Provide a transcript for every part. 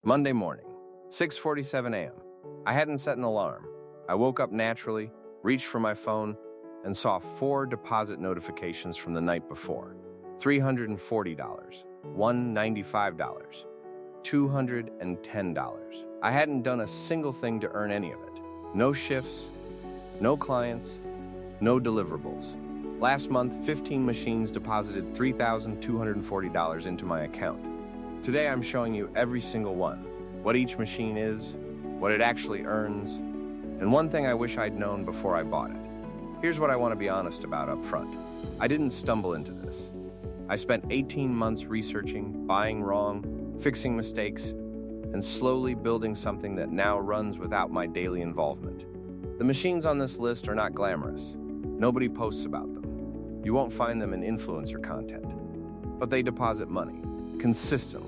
Monday morning, 6:47 a.m. I hadn't set an alarm. I woke up naturally, reached for my phone, and saw 4 deposit notifications from the night before. $340, $195, $210. I hadn't done a single thing to earn any of it. No shifts, no clients, no deliverables. Last month, 15 machines deposited $3,240 into my account. Today, I'm showing you every single one, what each machine is, what it actually earns, and one thing I wish I'd known before I bought it. Here's what I want to be honest about up front. I didn't stumble into this. I spent 18 months researching, buying wrong, fixing mistakes, and slowly building something that now runs without my daily involvement. The machines on this list are not glamorous. Nobody posts about them. You won't find them in influencer content. But they deposit money, consistently,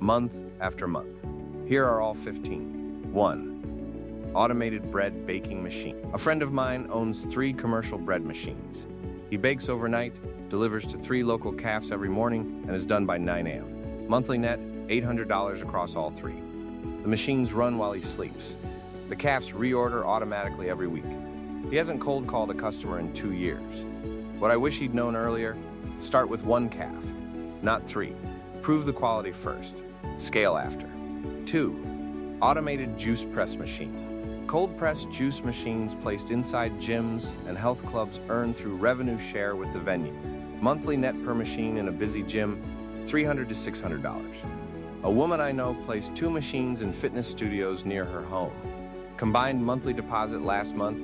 month after month. Here are all 15. 1. Automated bread baking machine. A friend of mine owns 3 commercial bread machines. He bakes overnight, delivers to 3 local cafes every morning, and is done by 9 a.m. Monthly net, $800 across all 3. The machines run while he sleeps. The cafes reorder automatically every week. He hasn't cold called a customer in 2 years. What I wish he'd known earlier, start with 1 calf, not 3. Prove the quality first, scale after. 2. Automated juice press machine. Cold press juice machines placed inside gyms and health clubs earn through revenue share with the venue. Monthly net per machine in a busy gym, $300 to $600. A woman I know placed 2 machines in fitness studios near her home. Combined monthly deposit last month,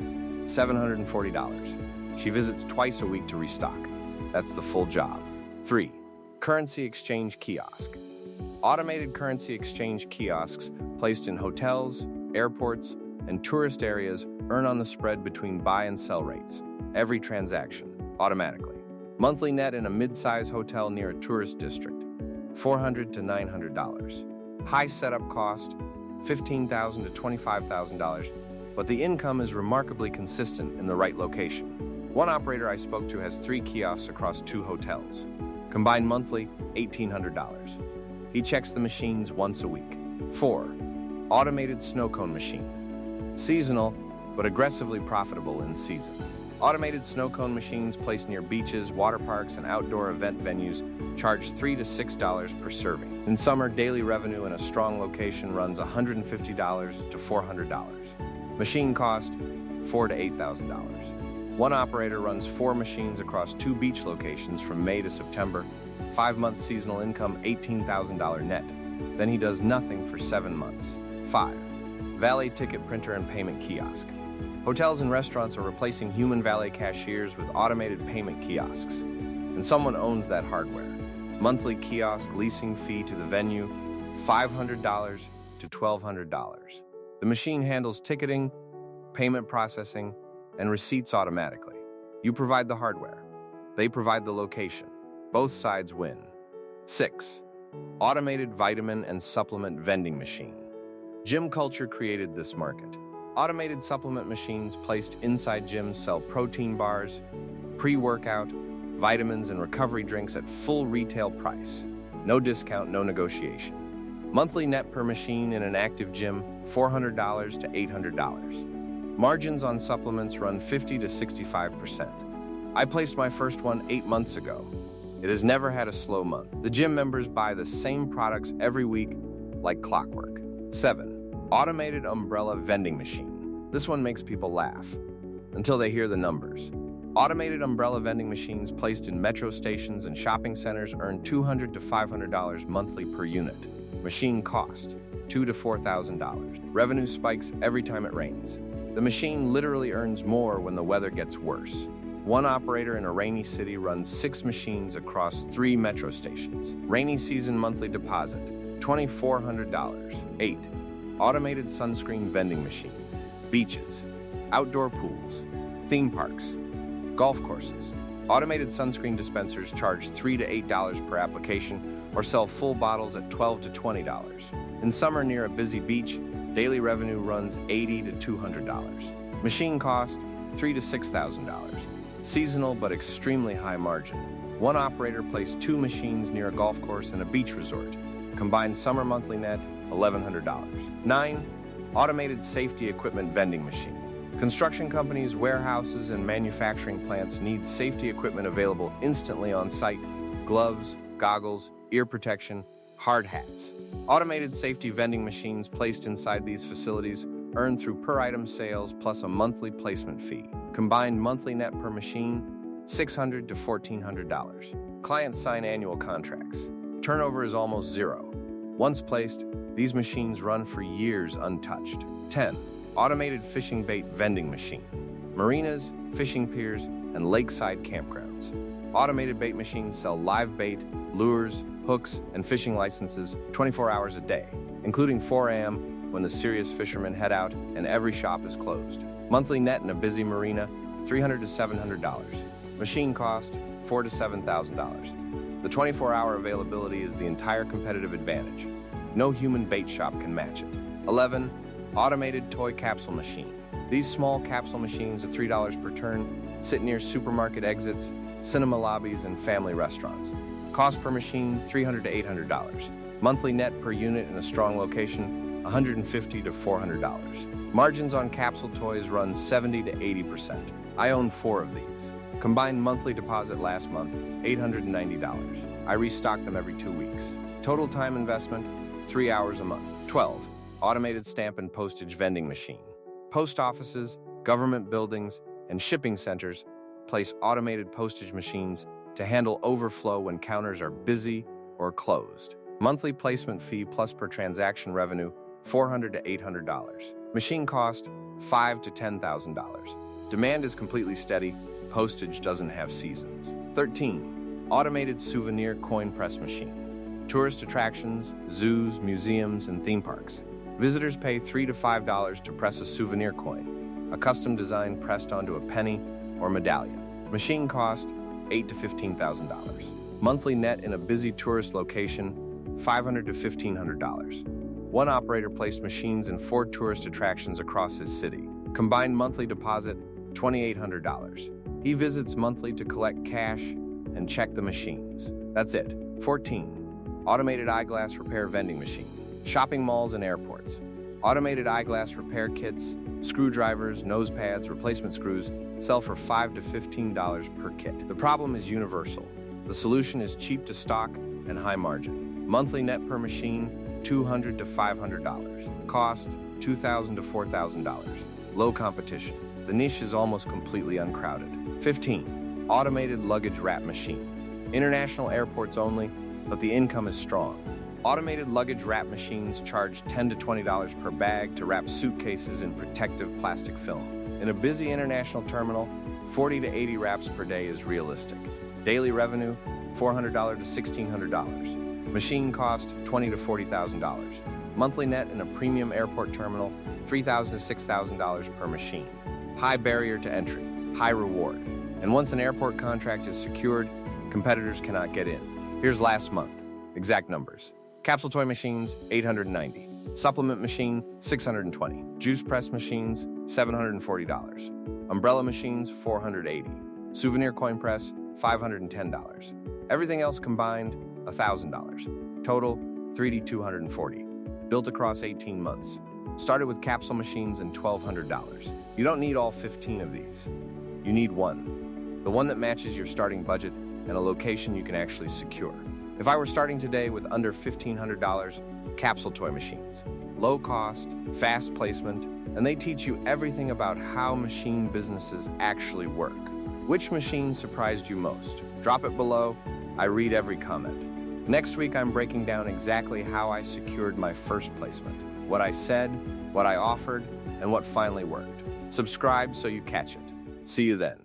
$740. She visits twice a week to restock. That's the full job. 3. Currency exchange kiosk. Automated currency exchange kiosks placed in hotels, airports, and tourist areas earn on the spread between buy and sell rates. Every transaction, automatically. Monthly net in a mid-size hotel near a tourist district, $400 to $900. High setup cost, $15,000 to $25,000, but the income is remarkably consistent in the right location. One operator I spoke to has 3 kiosks across 2 hotels. Combined monthly, $1,800. He checks the machines once a week. 4. Automated snow cone machine. Seasonal, but aggressively profitable in season. Automated snow cone machines placed near beaches, water parks, and outdoor event venues charge $3 to $6 per serving. In summer, daily revenue in a strong location runs $150 to $400. Machine cost, $4,000 to $8,000. One operator runs 4 machines across 2 beach locations from May to September. 5-month seasonal income, $18,000 net. Then he does nothing for 7 months. 5. Valet ticket printer and payment kiosk. Hotels and restaurants are replacing human valet cashiers with automated payment kiosks, and someone owns that hardware. Monthly kiosk leasing fee to the venue, $500 to $1,200. The machine handles ticketing, payment processing, and receipts automatically. You provide the hardware. They provide the location. Both sides win. 6. Automated vitamin and supplement vending machine. Gym culture created this market. Automated supplement machines placed inside gyms sell protein bars, pre-workout, vitamins, and recovery drinks at full retail price. No discount, no negotiation. Monthly net per machine in an active gym, $400 to $800. Margins on supplements run 50 to 65%. I placed my first one 8 months ago. It has never had a slow month. The gym members buy the same products every week like clockwork. 7. Automated umbrella vending machine. This one makes people laugh until they hear the numbers. Automated umbrella vending machines placed in metro stations and shopping centers earn $200 to $500 monthly per unit. Machine cost, $2,000 to $4,000. Revenue spikes every time it rains. The machine literally earns more when the weather gets worse. One operator in a rainy city runs 6 machines across 3 metro stations. Rainy season monthly deposit, $2,400. 8. Automated sunscreen vending machine. Beaches, outdoor pools, theme parks, golf courses. Automated sunscreen dispensers charge $3 to $8 per application or sell full bottles at $12 to $20. In summer near a busy beach, daily revenue runs $80 to $200. Machine cost, $3,000 to $6,000. Seasonal but extremely high margin. One operator placed 2 machines near a golf course and a beach resort. Combined summer monthly net, $1,100. 9. Automated safety equipment vending machine. Construction companies, warehouses, and manufacturing plants need safety equipment available instantly on site: gloves, goggles, ear protection, hard hats. Automated safety vending machines placed inside these facilities earn through per-item sales plus a monthly placement fee. Combined monthly net per machine, $600 to $1,400. Clients sign annual contracts. Turnover is almost zero. Once placed, these machines run for years untouched. 10. Automated fishing bait vending machine. Marinas, fishing piers, and lakeside campgrounds. Automated bait machines sell live bait, lures, hooks, and fishing licenses 24 hours a day, including 4 a.m. when the serious fishermen head out and every shop is closed. Monthly net in a busy marina, $300 to $700. Machine cost, $4,000 to $7,000. The 24-hour availability is the entire competitive advantage. No human bait shop can match it. 11. Automated toy capsule machine. These small capsule machines are $3 per turn, sit near supermarket exits, cinema lobbies, and family restaurants. Cost per machine, $300 to $800. Monthly net per unit in a strong location, $150 to $400. Margins on capsule toys run 70 to 80%. I own 4 of these. Combined monthly deposit last month, $890. I restock them every 2 weeks. Total time investment, 3 hours a month. 12. Automated stamp and postage vending machine. Post offices, government buildings, and shipping centers place automated postage machines to handle overflow when counters are busy or closed. Monthly placement fee plus per transaction revenue, $400 to $800. Machine cost, $5,000 to $10,000. Demand is completely steady. Postage doesn't have seasons. 13. Automated souvenir coin press machine. Tourist attractions, zoos, museums, and theme parks. Visitors pay $3 to $5 to press a souvenir coin, a custom design pressed onto a penny or medallion. Machine cost, $8,000 to $15,000. Monthly net in a busy tourist location, $500 to $1,500. One operator placed machines in 4 tourist attractions across his city. Combined monthly deposit, $2,800. He visits monthly to collect cash and check the machines. That's it. 14. Automated eyeglass repair vending machine. Shopping malls and airports. Automated eyeglass repair kits, screwdrivers, nose pads, replacement screws sell for $5 to $15 per kit. The problem is universal. The solution is cheap to stock and high margin. Monthly net per machine, $200 to $500. Cost, $2,000 to $4,000. Low competition. The niche is almost completely uncrowded. 15. Automated luggage wrap machine. International airports only, but the income is strong. Automated luggage wrap machines charge $10 to $20 per bag to wrap suitcases in protective plastic film. In a busy international terminal, 40 to 80 wraps per day is realistic. Daily revenue, $400 to $1,600. Machine cost, $20,000 to $40,000. Monthly net in a premium airport terminal, $3,000 to $6,000 per machine. High barrier to entry, high reward. And once an airport contract is secured, competitors cannot get in. Here's last month. Exact numbers. Capsule toy machines, $890. Supplement machine, $620. Juice press machines, $740. Umbrella machines, $480. Souvenir coin press, $510. Everything else combined, $1,000. Total, $3,240. Built across 18 months. Started with capsule machines and $1,200. You don't need all 15 of these. You need one. The one that matches your starting budget and a location you can actually secure. If I were starting today with under $1,500, capsule toy machines. Low cost, fast placement, and they teach you everything about how machine businesses actually work. Which machine surprised you most? Drop it below. I read every comment. Next week, I'm breaking down exactly how I secured my first placement, what I said, what I offered, and what finally worked. Subscribe so you catch it. See you then.